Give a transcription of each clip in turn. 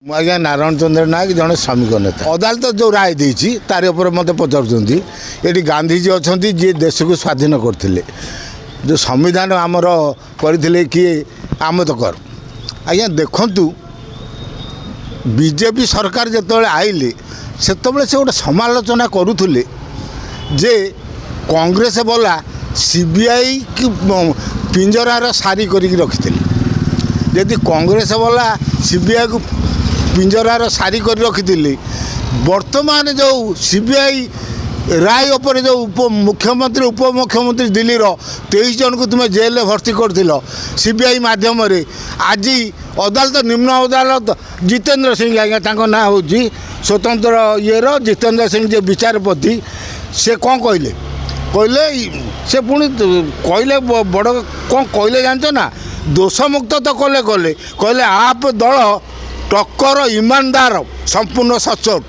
ମୁଁ ଆଜ୍ଞା ନାରାୟଣ ଚନ୍ଦ୍ର ନାୟକ ଜଣେ ଶ୍ରମିକ ନେତା। ଅଦାଲତ ଯେଉଁ ରାୟ ଦେଇଛି ତାରି ଉପରେ ମୋତେ ପଚାରୁଛନ୍ତି ଏଠି ଗାନ୍ଧିଜୀ ଅଛନ୍ତି ଯିଏ ଦେଶକୁ ସ୍ୱାଧୀନ କରିଥିଲେ, ଯେଉଁ ସମ୍ବିଧାନ ଆମର କରିଥିଲେ କିଏ ଆମ୍ବେଦକର। ଆଜ୍ଞା ଦେଖନ୍ତୁ, ବିଜେପି ସରକାର ଯେତେବେଳେ ଆଇଲେ ସେତେବେଳେ ସେ ଗୋଟେ ସମାଲୋଚନା କରୁଥିଲେ ଯେ କଂଗ୍ରେସ ବାଲା ସିବିଆଇ କି ପିଞ୍ଜରାର ସାରି କରିକି ରଖିଥିଲେ। ଯଦି କଂଗ୍ରେସ ବାଲା ସିବିଆଇକୁ ପିଞ୍ଜରାର ସାରି କରି ରଖିଥିଲେ, ବର୍ତ୍ତମାନ ଯେଉଁ ସିବିଆଇ ରାୟ ଉପରେ ଯେଉଁ ମୁଖ୍ୟମନ୍ତ୍ରୀ ଉପମୁଖ୍ୟମନ୍ତ୍ରୀ ଦିଲ୍ଲୀର 23 ଜଣଙ୍କୁ ତୁମେ ଜେଲରେ ଭର୍ତ୍ତି କରିଥିଲ ସିବିଆଇ ମାଧ୍ୟମରେ, ଆଜି ଅଦାଲତ ନିମ୍ନ ଅଦାଲତ ଜିତେନ୍ଦ୍ର ସିଂ, ଆଜ୍ଞା ତାଙ୍କ ନାଁ ହେଉଛି ସ୍ୱତନ୍ତ୍ର ଇଏର ଜିତେନ୍ଦ୍ର ସିଂ ଯେ ବିଚାରପତି, ସେ କ'ଣ କହିଲେ ସେ ପୁଣି କହିଲେ ବଡ଼ କ'ଣ କହିଲେ ଜାଣିଛ ନା, ଦୋଷମୁକ୍ତ ତ କହିଲେ ଆପ୍ ଦଳ ଟକ୍କର ଇମାନଦାର ସମ୍ପୂର୍ଣ୍ଣ ସଚ୍ଚୋଟ।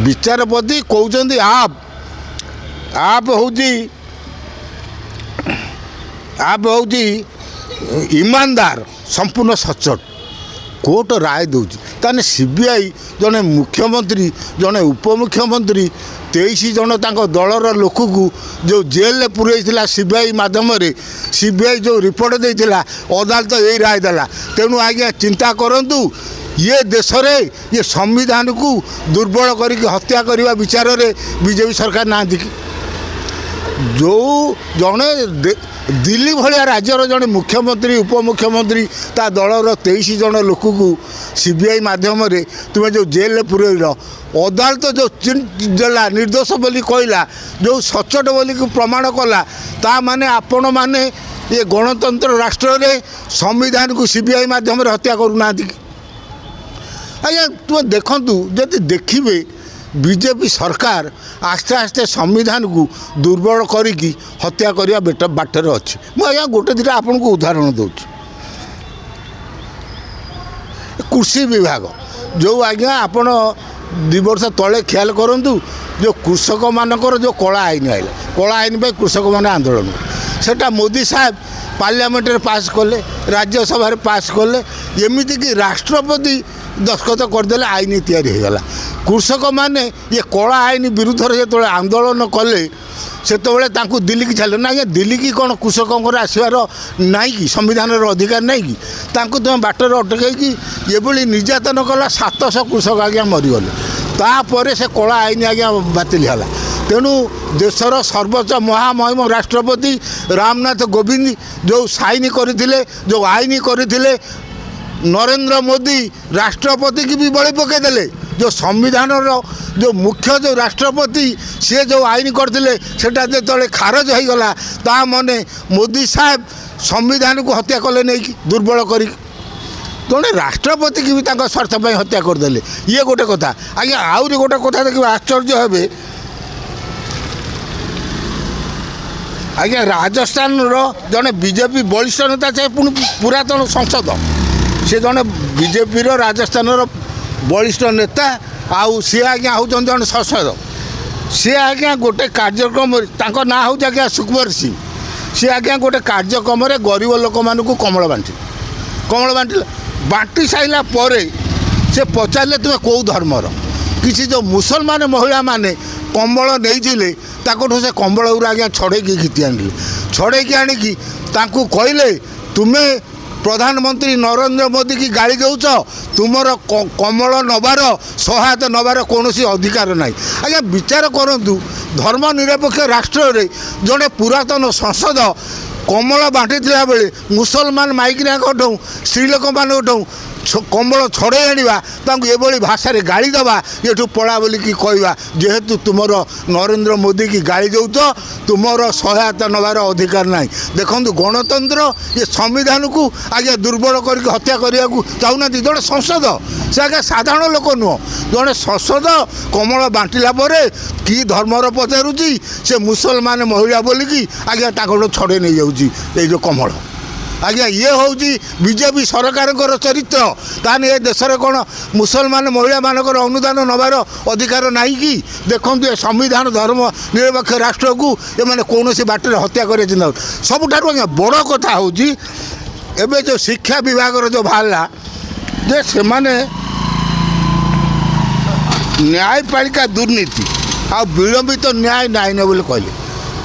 ବିଚାରପତି କହୁଛନ୍ତି ଆପ୍ ହେଉଛି ଇମାନଦାର ସମ୍ପୂର୍ଣ୍ଣ ସଚ୍ଚୋଟ। କୋର୍ଟ ରାୟ ଦେଉଛି, ତାହେଲେ ସିବିଆଇ ଜଣେ ମୁଖ୍ୟମନ୍ତ୍ରୀ ଜଣେ ଉପମୁଖ୍ୟମନ୍ତ୍ରୀ 23 ଜଣ ତାଙ୍କ ଦଳର ଲୋକକୁ ଯେଉଁ ଜେଲରେ ପୁରେଇଥିଲା ସିବିଆଇ ମାଧ୍ୟମରେ, ସିବିଆଇ ଯେଉଁ ରିପୋର୍ଟ ଦେଇଥିଲା ଅଦାଲତ ଏଇ ରାୟ ଦେଲା। ତେଣୁ ଆଜ୍ଞା ଚିନ୍ତା କରନ୍ତୁ, ଇଏ ଦେଶରେ ଇଏ ସମ୍ବିଧାନକୁ ଦୁର୍ବଳ କରିକି ହତ୍ୟା କରିବା ବିଚାରରେ ବିଜେପି ସରକାର ନାହାନ୍ତି କି? ଯେଉଁ ଜଣେ ଦିଲ୍ଲୀ ଭଳିଆ ରାଜ୍ୟର ଜଣେ ମୁଖ୍ୟମନ୍ତ୍ରୀ ଉପମୁଖ୍ୟମନ୍ତ୍ରୀ ତା ଦଳର 23 ଜଣ ଲୋକକୁ ସିବିଆଇ ମାଧ୍ୟମରେ ତୁମେ ଯେଉଁ ଜେଲରେ ପୁରେଇଲ, ଅଦାଲତ ଯେଉଁ ଦେଲା ନିର୍ଦ୍ଦୋଷ ବୋଲି କହିଲା, ଯେଉଁ ସଚ୍ଚୋଟ ବୋଲିକି ପ୍ରମାଣ କଲା, ତା ମାନେ ଆପଣମାନେ ଏ ଗଣତନ୍ତ୍ର ରାଷ୍ଟ୍ରରେ ସମ୍ବିଧାନକୁ ସିବିଆଇ ମାଧ୍ୟମରେ ହତ୍ୟା କରୁନାହାନ୍ତି କି? ଆଜ୍ଞା ତୁମେ ଦେଖନ୍ତୁ, ଯଦି ଦେଖିବେ ବିଜେପି ସରକାର ଆସ୍ତେ ଆସ୍ତେ ସମ୍ବିଧାନକୁ ଦୁର୍ବଳ କରିକି ହତ୍ୟା କରିବା ବାଟରେ ଅଛି। ମୁଁ ଆଜ୍ଞା ଗୋଟେ ଦୁଇଟା ଆପଣଙ୍କୁ ଉଦାହରଣ ଦେଉଛି। କୃଷି ବିଭାଗ ଯେଉଁ ଆଜ୍ଞା ଆପଣ 2 ବର୍ଷ ତଳେ ଖିଆଲ କରନ୍ତୁ, ଯେଉଁ କୃଷକମାନଙ୍କର ଯେଉଁ କଳା ଆଇନ ଆଇଲା, କଳା ଆଇନ ପାଇଁ କୃଷକମାନେ ଆନ୍ଦୋଳନ, ସେଟା ମୋଦି ସାହେବ ପାର୍ଲାମେଣ୍ଟରେ ପାସ୍ କଲେ, ରାଜ୍ୟସଭାରେ ପାସ୍ କଲେ, ଏମିତିକି ରାଷ୍ଟ୍ରପତି ଦସ୍ତଖତ କରିଦେଲେ, ଆଇନ ତିଆରି ହୋଇଗଲା। କୃଷକମାନେ ଇଏ କଳା ଆଇନ ବିରୁଦ୍ଧରେ ଯେତେବେଳେ ଆନ୍ଦୋଳନ କଲେ, ସେତେବେଳେ ତାଙ୍କୁ ଦିଲ୍ଲୀକି ଛାଡ଼ିଲେ ନା। ଆଜ୍ଞା ଦିଲ୍ଲୀକି କ'ଣ କୃଷକଙ୍କର ଆସିବାର ନାହିଁ କି? ସମ୍ବିଧାନର ଅଧିକାର ନାହିଁ କି? ତାଙ୍କୁ ତୁମେ ବାଟରେ ଅଟକାଇକି ଏଭଳି ନିର୍ଯାତନ କଲା, 700 କୃଷକ ଆଜ୍ଞା ମରିଗଲେ। ତାପରେ ସେ କଳା ଆଇନ ଆଜ୍ଞା ବାତିଲ ହେଲା। ତେଣୁ ଦେଶର ସର୍ବୋଚ୍ଚ ମହାମହିମ ରାଷ୍ଟ୍ରପତି ରାମନାଥ କୋବିନ୍ଦ ଯେଉଁ ସାଇନ୍ କରିଥିଲେ, ଯେଉଁ ଆଇନ କରିଥିଲେ, ନରେନ୍ଦ୍ର ମୋଦି ରାଷ୍ଟ୍ରପତିକି ବି ବଳି ପକାଇଦେଲେ। ଯେଉଁ ସମ୍ବିଧାନର ଯେଉଁ ମୁଖ୍ୟ ଯେଉଁ ରାଷ୍ଟ୍ରପତି ସିଏ ଯେଉଁ ଆଇନ କରିଥିଲେ, ସେଟା ଯେତେବେଳେ ଖାରଜ ହୋଇଗଲା, ତା ମାନେ ମୋଦି ସାହେବ ସମ୍ବିଧାନକୁ ହତ୍ୟା କଲେ ନେଇକି ଦୁର୍ବଳ କରିକି। ଜଣେ ରାଷ୍ଟ୍ରପତିକି ବି ତାଙ୍କ ସ୍ୱାର୍ଥ ପାଇଁ ହତ୍ୟା କରିଦେଲେ। ଇଏ ଗୋଟେ କଥା। ଆଜ୍ଞା ଆହୁରି ଗୋଟେ କଥା ଦେଖିବେ, ଆଶ୍ଚର୍ଯ୍ୟ ହେବେ। ଆଜ୍ଞା ରାଜସ୍ଥାନର ଜଣେ ବିଜେପି ବରିଷ୍ଠ ନେତା, ସେ ପୁଣି ପୁରାତନ ସାଂସଦ, ସେ ଜଣେ ବିଜେପିର ରାଜସ୍ଥାନର ବରିଷ୍ଠ ନେତା, ଆଉ ସିଏ ଆଜ୍ଞା ହେଉଛନ୍ତି ଜଣେ ସାଂସଦ। ସିଏ ଆଜ୍ଞା ଗୋଟେ କାର୍ଯ୍ୟକ୍ରମରେ, ତାଙ୍କ ନାଁ ହେଉଛି ଆଜ୍ଞା ସୁଖବୀର ସିଂ, ସିଏ ଆଜ୍ଞା ଗୋଟେ କାର୍ଯ୍ୟକ୍ରମରେ ଗରିବ ଲୋକମାନଙ୍କୁ କମଳ ବାଣ୍ଟିଲେ। ବାଣ୍ଟି ସାରିଲା ପରେ ସେ ପଚାରିଲେ ତୁମେ କେଉଁ ଧର୍ମର? କିଛି ଯେଉଁ ମୁସଲମାନ ମହିଳାମାନେ କମ୍ବଳ ନେଇଥିଲେ, ତାଙ୍କଠୁ ସେ କମ୍ବଳ ଗୁରା ଆଜ୍ଞା ଛଡ଼େଇକି ଘିତି ଆଣିଲେ। ଛଡ଼େଇକି ଆଣିକି ତାଙ୍କୁ କହିଲେ, ତୁମେ ପ୍ରଧାନମନ୍ତ୍ରୀ ନରେନ୍ଦ୍ର ମୋଦିକି ଗାଳି ଦେଉଛ, ତୁମର କମଳ ନେବାର ସହାୟତା ନେବାର କୌଣସି ଅଧିକାର ନାହିଁ। ଆଜ୍ଞା ବିଚାର କରନ୍ତୁ, ଧର୍ମ ନିରପେକ୍ଷ ରାଷ୍ଟ୍ରରେ ଜଣେ ପୁରାତନ ସଂସଦ କମଳ ବାଣ୍ଟିଥିଲା ବେଳେ ମୁସଲମାନ ମାଇକିନାଙ୍କଠୁ ସ୍ତ୍ରୀ ଲୋକମାନଙ୍କଠୁ କମଳ ଛଡ଼େଇ ଆଣିବା, ତାଙ୍କୁ ଏଭଳି ଭାଷାରେ ଗାଳି ଦେବା, ଏଠୁ ପଳା ବୋଲିକି କହିବା, ଯେହେତୁ ତୁମର ନରେନ୍ଦ୍ର ମୋଦିକି ଗାଳି ଦେଉଛ, ତୁମର ସହାୟତା ନେବାର ଅଧିକାର ନାହିଁ। ଦେଖନ୍ତୁ ଗଣତନ୍ତ୍ର ଏ ସମ୍ବିଧାନକୁ ଆଜ୍ଞା ଦୁର୍ବଳ କରିକି ହତ୍ୟା କରିବାକୁ ଚାହୁଁନାହାନ୍ତି। ଜଣେ ସଂସଦ, ସେ ଆଜ୍ଞା ସାଧାରଣ ଲୋକ ନୁହଁ, ଜଣେ ସଂସଦ କମଳ ବାଣ୍ଟିଲା ପରେ କି ଧର୍ମର ପଚାରୁଛି, ସେ ମୁସଲମାନ ମହିଳା ବୋଲିକି ଆଜ୍ଞା ତାଙ୍କଠୁ ଛଡ଼େଇ ନେଇଯାଉଛି ଏଇ ଯେଉଁ କମଳ। ଆଜ୍ଞା ଇଏ ହେଉଛି ବିଜେପି ସରକାରଙ୍କର ଚରିତ୍ର। ତାହେଲେ ଏ ଦେଶରେ କ'ଣ ମୁସଲମାନ ମହିଳାମାନଙ୍କର ଅନୁଦାନ ନେବାର ଅଧିକାର ନାହିଁ କି? ଦେଖନ୍ତୁ ଏ ସମ୍ବିଧାନ ଧର୍ମ ନିରପେକ୍ଷ ରାଷ୍ଟ୍ରକୁ ଏମାନେ କୌଣସି ବାଟରେ ହତ୍ୟା କରିବା ଚିନ୍ତା। ସବୁଠାରୁ ଆଜ୍ଞା ବଡ଼ କଥା ହେଉଛି ଏବେ ଯେଉଁ ଶିକ୍ଷା ବିଭାଗର ଯେଉଁ ବାହାରିଲା ଯେ ସେମାନେ ନ୍ୟାୟପାଳିକା ଦୁର୍ନୀତି ଆଉ ବିଳମ୍ବିତ ନ୍ୟାୟ ନାହିଁ ନା ବୋଲି କହିଲେ।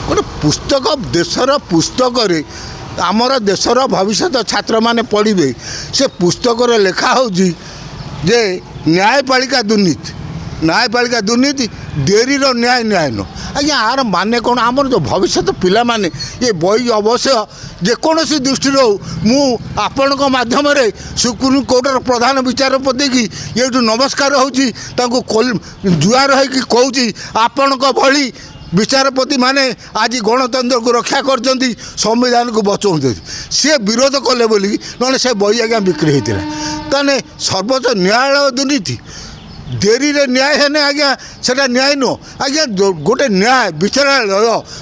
ଗୋଟେ ପୁସ୍ତକ ଦେଶର ପୁସ୍ତକରେ ଆମର ଦେଶର ଭବିଷ୍ୟତ ଛାତ୍ରମାନେ ପଢ଼ିବେ, ସେ ପୁସ୍ତକରେ ଲେଖା ହେଉଛି ଯେ ନ୍ୟାୟପାଳିକା ଦୁର୍ନୀତି, ନ୍ୟାୟପାଳିକା ଦୁର୍ନୀତି, ଡେରିର ନ୍ୟାୟ ନ୍ୟାୟ ନୁହଁ। ଆଜ୍ଞା ଆର ମାନେ କ'ଣ? ଆମର ଯେଉଁ ଭବିଷ୍ୟତ ପିଲାମାନେ ଏ ବହି ଅବଶ୍ୟ ଯେକୌଣସି ଦୃଷ୍ଟିରୁ ହେଉ, ମୁଁ ଆପଣଙ୍କ ମାଧ୍ୟମରେ ସୁପ୍ରିମକୋର୍ଟର ପ୍ରଧାନ ବିଚାରପତିକି ଏଇଠୁ ନମସ୍କାର ହେଉଛି, ତାଙ୍କୁ ଜୁହାର ହେଇକି କହୁଛି ଆପଣଙ୍କ ଭଳି ବିଚାରପତିମାନେ ଆଜି ଗଣତନ୍ତ୍ରକୁ ରକ୍ଷା କରିଛନ୍ତି, ସମ୍ବିଧାନକୁ ବଚାଉଛନ୍ତି। ସିଏ ବିରୋଧ କଲେ ବୋଲିକି, ନହେଲେ ସେ ବହି ଆଜ୍ଞା ବିକ୍ରି ହେଇଥିଲା। ତାହେଲେ ସର୍ବୋଚ୍ଚ ନ୍ୟାୟାଳୟ ଦୁର୍ନୀତି, ଡେରିରେ ନ୍ୟାୟ ହେଲେ ଆଜ୍ଞା ସେଟା ନ୍ୟାୟ ନୁହଁ। ଆଜ୍ଞା ଗୋଟେ ନ୍ୟାୟ ବିଚାରାଳୟ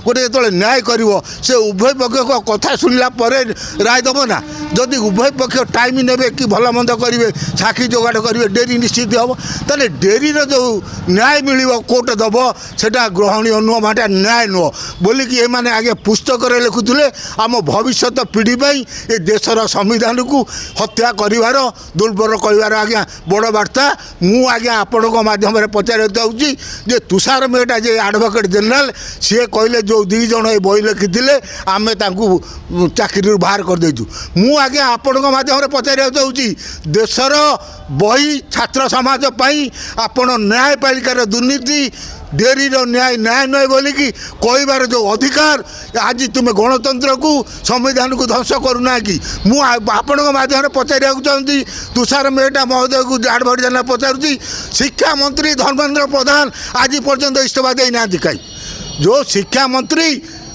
ଗୋଟେ ଯେତେବେଳେ ନ୍ୟାୟ କରିବ, ସେ ଉଭୟ ପକ୍ଷଙ୍କ କଥା ଶୁଣିଲା ପରେ ରାୟ ଦେବ ନା। ଯଦି ଉଭୟ ପକ୍ଷ ଟାଇମ୍ ନେବେ କି ଭଲ ମନ୍ଦ କରିବେ, ସାକ୍ଷୀ ଯୋଗାଡ଼ କରିବେ, ଡେରି ନିଶ୍ଚିତ ହେବ। ତାହେଲେ ଡେରିର ଯେଉଁ ନ୍ୟାୟ ମିଳିବ କୋର୍ଟ ଦେବ, ସେଟା ଗ୍ରହଣୀୟ ନୁହଁ, ମାଟା ନ୍ୟାୟ ନୁହଁ ବୋଲିକି ଏମାନେ ଆଜ୍ଞା ପୁସ୍ତକରେ ଲେଖୁଥିଲେ। ଆମ ଭବିଷ୍ୟତ ପିଢ଼ି ପାଇଁ ଏ ଦେଶର ସମ୍ବିଧାନକୁ ହତ୍ୟା କରିବାର, ଦୁର୍ବଳ କରିବାର ଆଜ୍ଞା ବଡ଼ ବାର୍ତ୍ତା। ମୁଁ ଆଜ୍ଞା ଆପଣଙ୍କ ମାଧ୍ୟମରେ ପଚାରିବାକୁ ଚାହୁଁଛି ଯେ ତୁଷାର ମେହେଟା ଯେ ଆଡ଼ଭୋକେଟ୍ ଜେନେରାଲ, ସିଏ କହିଲେ ଯେଉଁ ଦୁଇ ଜଣ ଏ ବହି ଲେଖିଥିଲେ ଆମେ ତାଙ୍କୁ ଚାକିରିରୁ ବାହାର କରିଦେଇଛୁ। ମୁଁ ଆଜ୍ଞା ଆପଣଙ୍କ ମାଧ୍ୟମରେ ପଚାରିବାକୁ ଚାହୁଁଛି, ଦେଶର ବହି ଛାତ୍ର ସମାଜ ପାଇଁ ଆପଣ ନ୍ୟାୟପାଳିକାର ଦୁର୍ନୀତି, ଡେରିର ନ୍ୟାୟ ନ୍ୟାୟ ନୁହେଁ ବୋଲିକି କହିବାର ଯେଉଁ ଅଧିକାର, ଆଜି ତୁମେ ଗଣତନ୍ତ୍ରକୁ ସମ୍ବିଧାନକୁ ଧ୍ୱଂସ କରୁନା କି? ମୁଁ ଆପଣଙ୍କ ମାଧ୍ୟମରେ ପଚାରିବାକୁ ଚାହୁଁଛି, ତୁଷାର ମେହେଟା ମହୋଦୟକୁ ଆଡ଼ଭୋକେଟ୍ ଜେନେରାଲ ପଚାରୁଛି, ଶିକ୍ଷାମନ୍ତ୍ରୀ ଧର୍ମେନ୍ଦ୍ର ପ୍ରଧାନ ଆଜି ପର୍ଯ୍ୟନ୍ତ ଇସ୍ତଫା ଦେଇନାହାନ୍ତି କାହିଁକି? ଯେଉଁ ଶିକ୍ଷାମନ୍ତ୍ରୀ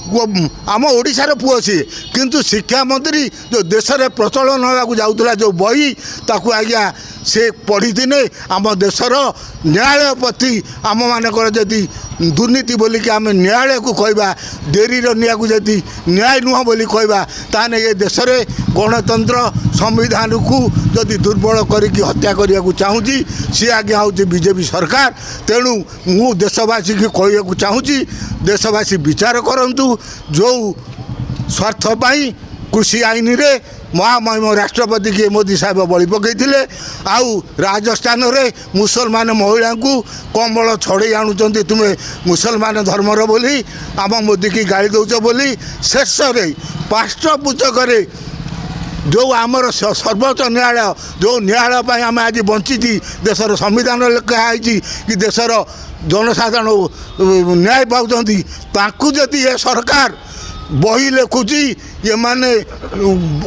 ଆମ ଓଡ଼ିଶାର ପୁଅ ସିଏ, କିନ୍ତୁ ଶିକ୍ଷାମନ୍ତ୍ରୀ ଯେଉଁ ଦେଶରେ ପ୍ରଚଳନ ହେବାକୁ ଯାଉଥିଲା ଯେଉଁ ବହି, ତାକୁ ଆଜ୍ଞା ସେ ପଢ଼ିଥିଲେ। ଆମ ଦେଶର ନ୍ୟାୟାଳୟ ପ୍ରତି ଆମମାନଙ୍କର ଯଦି ଦୁର୍ନୀତି ବୋଲିକି ଆମେ ନ୍ୟାୟାଳୟକୁ କହିବା, ଡେରିର ନ୍ୟାୟକୁ ଯଦି ନ୍ୟାୟ ନୁହଁ ବୋଲି କହିବା, ତାହେଲେ ଏ ଦେଶରେ ଗଣତନ୍ତ୍ର ସମ୍ବିଧାନକୁ ଯଦି ଦୁର୍ବଳ କରିକି ହତ୍ୟା କରିବାକୁ ଚାହୁଁଛି, ସିଏ ଆଜ୍ଞା ହେଉଛି ବିଜେପି ସରକାର। ତେଣୁ ମୁଁ ଦେଶବାସୀକୁ କହିବାକୁ ଚାହୁଁଛି, ଦେଶବାସୀ ବିଚାର କରନ୍ତୁ। ଯେଉଁ ସ୍ୱାର୍ଥ ପାଇଁ କୃଷି ଆଇନରେ ମହାମହିମ ରାଷ୍ଟ୍ରପତି କିଏ ମୋଦି ସାହେବ ବଳି ପକାଇଥିଲେ, ଆଉ ରାଜସ୍ଥାନରେ ମୁସଲମାନ ମହିଳାଙ୍କୁ କମ୍ବଳ ଛଡ଼େଇ ଆଣୁଛନ୍ତି, ତୁମେ ମୁସଲମାନ ଧର୍ମର ବୋଲି ଆମ ମୋଦିକି ଗାଳି ଦେଉଛ ବୋଲି, ଶେଷରେ ପାଷ୍ଟ୍ରପୁଚ୍ଛକରେ ଯେଉଁ ଆମର ସର୍ବୋଚ୍ଚ ନ୍ୟାୟାଳୟ, ଯେଉଁ ନ୍ୟାୟାଳୟ ପାଇଁ ଆମେ ଆଜି ବଞ୍ଚିଛି, ଦେଶର ସମ୍ବିଧାନ ଲେଖା ହେଇଛି କି ଦେଶର ଜନସାଧାରଣ ନ୍ୟାୟ ପାଉଛନ୍ତି, ତାଙ୍କୁ ଯଦି ଏ ସରକାର ବହି ଲେଖୁଛି ଏମାନେ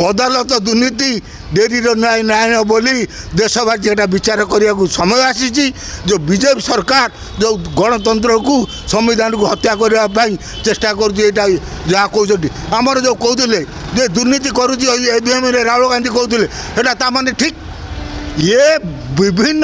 ଅଦାଲତ ଦୁର୍ନୀତି, ଡେରିର ନ୍ୟାୟ ନ୍ୟାୟ ବୋଲି ଦେଶବାସୀ ଏଟା ବିଚାର କରିବାକୁ ସମୟ ଆସିଛି। ଯେଉଁ ବିଜେପି ସରକାର ଯେଉଁ ଗଣତନ୍ତ୍ରକୁ ସମ୍ବିଧାନକୁ ହତ୍ୟା କରିବା ପାଇଁ ଚେଷ୍ଟା କରୁଛି, ଏଇଟା ଯାହା କହୁଛନ୍ତି, ଆମର ଯେଉଁ କହୁଥିଲେ ଯେ ଦୁର୍ନୀତି କରୁଛି EVMରେ ରାହୁଲ ଗାନ୍ଧୀ କହୁଥିଲେ, ଏଟା ତାମାନେ ଠିକ୍। ଇଏ ବିଭିନ୍ନ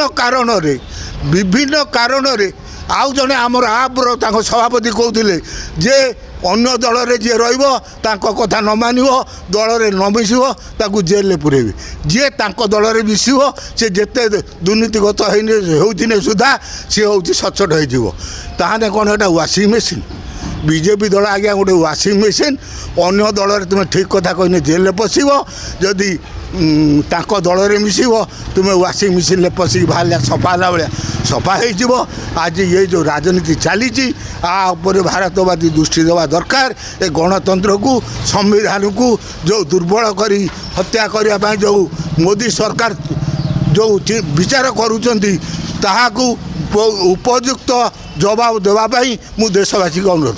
କାରଣରେ ଆଉ ଜଣେ ଆମର ଆପ୍ର ତାଙ୍କ ସଭାପତି କହୁଥିଲେ ଯେ ଅନ୍ୟ ଦଳରେ ଯିଏ ରହିବ ତାଙ୍କ କଥା ନ ମାନିବ, ଦଳରେ ନ ମିଶିବ, ତାକୁ ଜେଲରେ ପୁରେଇବେ। ଯିଏ ତାଙ୍କ ଦଳରେ ମିଶିବ, ସେ ଯେତେ ଦୁର୍ନୀତିଗତ ହେଉଥିଲେ ସୁଦ୍ଧା ସିଏ ହେଉଛି ସଚ୍ଚୋଟ ହେଇଯିବ। ତାହେଲେ କ'ଣ ଏଟା ୱାସିଂ ମେସିନ୍? ବିଜେପି ଦଳ ଆଜ୍ଞା ଗୋଟେ ୱାସିଂ ମେସିନ୍। ଅନ୍ୟ ଦଳରେ ତୁମେ ଠିକ୍ କଥା କହିଲେ ଜେଲରେ ପଶିବ, ଯଦି ତାଙ୍କ ଦଳରେ ମିଶିବ ତୁମେ ୱାସିଂ ମେସିନ୍ରେ ପଶିକି ବାହାରିଲା ସଫା ହେଲା ଭଳିଆ ସଫା ହେଇଯିବ। ଆଜି ଏ ଯେଉଁ ରାଜନୀତି ଚାଲିଛି, ଆ ଉପରେ ଭାରତବାଦୀ ଦୃଷ୍ଟି ଦେବା ଦରକାର। ଏ ଗଣତନ୍ତ୍ରକୁ ସମ୍ବିଧାନକୁ ଯେଉଁ ଦୁର୍ବଳ କରି ହତ୍ୟା କରିବା ପାଇଁ ଯେଉଁ ମୋଦି ସରକାର ଯେଉଁ ବିଚାର କରୁଛନ୍ତି, ତାହାକୁ ଉପଯୁକ୍ତ ଜବାବ ଦେବା ପାଇଁ ମୁଁ ଦେଶବାସୀକୁ ଅନୁରୋଧ